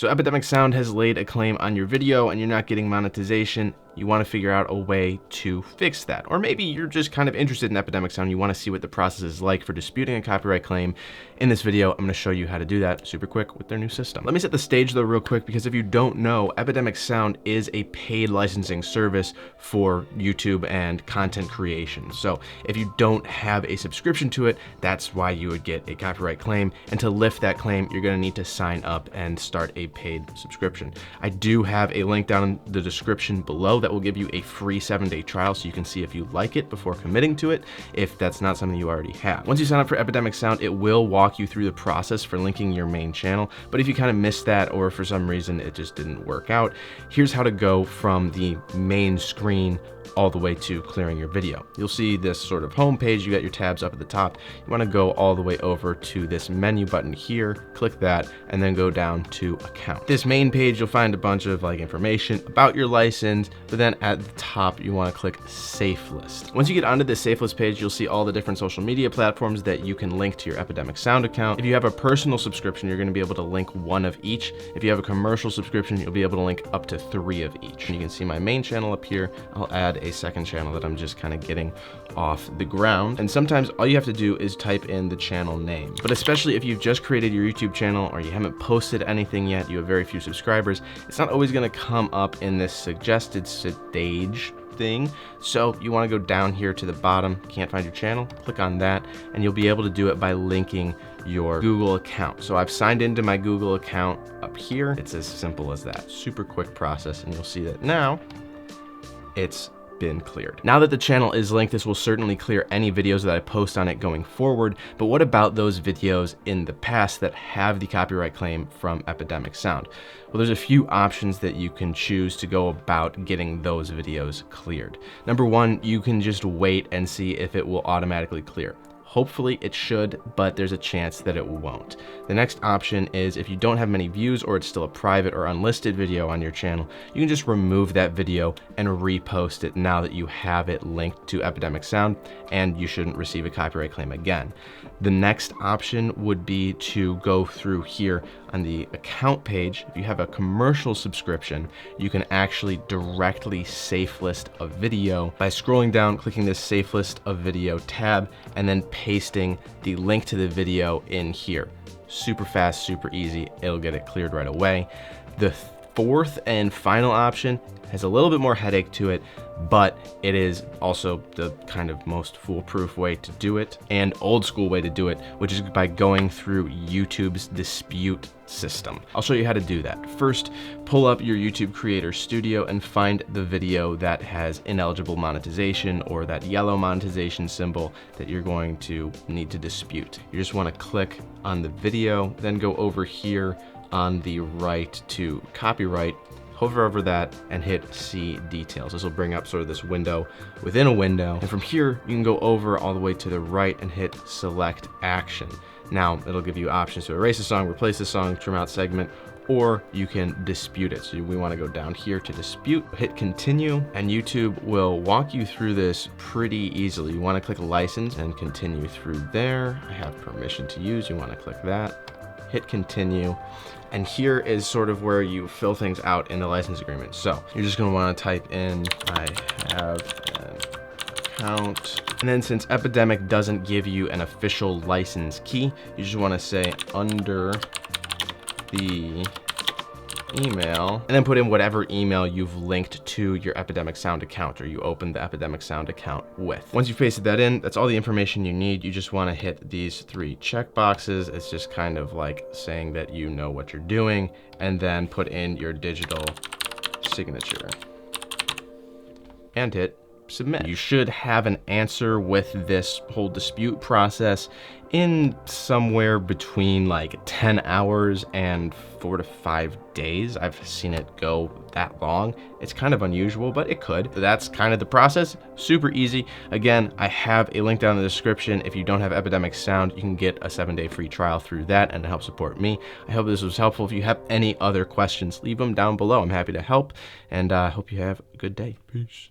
So Epidemic Sound has laid a claim on your video and you're not getting monetization. You want to figure out a way to fix that. Or maybe you're just kind of interested in Epidemic Sound. You want to see what the process is like for disputing a copyright claim. In this video, I'm going to show you how to do that super quick with their new system. Let me set the stage though real quick, because if you don't know, Epidemic Sound is a paid licensing service for YouTube and content creation. So if you don't have a subscription to it, that's why you would get a copyright claim. And to lift that claim, you're going to need to sign up and start a paid subscription. I do have a link down in the description below that will give you a free 7-day trial so you can see if you like it before committing to it, if that's not something you already have. Once you sign up for Epidemic Sound, it will walk you through the process for linking your main channel, but if you kind of missed that or for some reason it just didn't work out, here's how to go from the main screen all the way to clearing your video. You'll see this sort of home page. You got your tabs up at the top. You want to go all the way over to this menu button here, click that, and then go down to account. This main page, you'll find a bunch of information about your license, but then at the top you want to click Safe List. Once you get onto this Safe List page, you'll see all the different social media platforms that you can link to your Epidemic Sound account. If you have a personal subscription, you're going to be able to link one of each. If you have a commercial subscription, you'll be able to link up to 3 of each. And you can see my main channel up here. I'll add a second channel that I'm just kind of getting off the ground. And sometimes all you have to do is type in the channel name. But especially if you've just created your YouTube channel or you haven't posted anything yet, you have very few subscribers, it's not always going to come up in this suggested stage thing. So you want to go down here to the bottom, can't find your channel, click on that, and you'll be able to do it by linking your Google account. So I've signed into my Google account up here. It's as simple as that. Super quick process, and you'll see that now it's been cleared. Now that the channel is linked, this will certainly clear any videos that I post on it going forward, but what about those videos in the past that have the copyright claim from Epidemic Sound? Well, there's a few options that you can choose to go about getting those videos cleared. Number one, you can just wait and see if it will automatically clear. Hopefully it should, but there's a chance that it won't. The next option is if you don't have many views or it's still a private or unlisted video on your channel, you can just remove that video and repost it now that you have it linked to Epidemic Sound, and you shouldn't receive a copyright claim again. The next option would be to go through here on the account page. If you have a commercial subscription, you can actually directly safe list a video by scrolling down, clicking this Safe List of Video tab, and then pasting the link to the video in here. Super fast, super easy. It'll get it cleared right away. The fourth and final option has a little bit more headache to it, but it is also the kind of most foolproof way to do it and old school way to do it, which is by going through YouTube's dispute system. I'll show you how to do that. First, pull up your YouTube Creator Studio and find the video that has ineligible monetization or that yellow monetization symbol that you're going to need to dispute. You just want to click on the video, then go over here on the right to copyright, hover over that and hit See Details. This will bring up sort of this window within a window. And from here, you can go over all the way to the right and hit Select Action. Now, it'll give you options to erase the song, replace the song, trim out segment, or you can dispute it. So we want to go down here to dispute, hit Continue, and YouTube will walk you through this pretty easily. You want to click License and continue through there. I have permission to use. You want to click that, hit Continue. And here is sort of where you fill things out in the license agreement. So you're just going to want to type in, I have an account. And then since Epidemic doesn't give you an official license key, you just want to say under the email, and then put in whatever email you've linked to your Epidemic Sound account or you opened the Epidemic Sound account with. Once you've pasted that in, that's all the information you need. You just want to hit these 3 check boxes. It's just kind of like saying that you know what you're doing, and then put in your digital signature and hit Submit. You should have an answer with this whole dispute process in somewhere between like 10 hours and 4 to 5 days. I've seen it go that long. It's kind of unusual, but it could. That's kind of the process. Super easy. Again, I have a link down in the description. If you don't have Epidemic Sound, you can get a 7-day free trial through that and help support me. I hope this was helpful. If you have any other questions, leave them down below. I'm happy to help, and I hope you have a good day. Peace.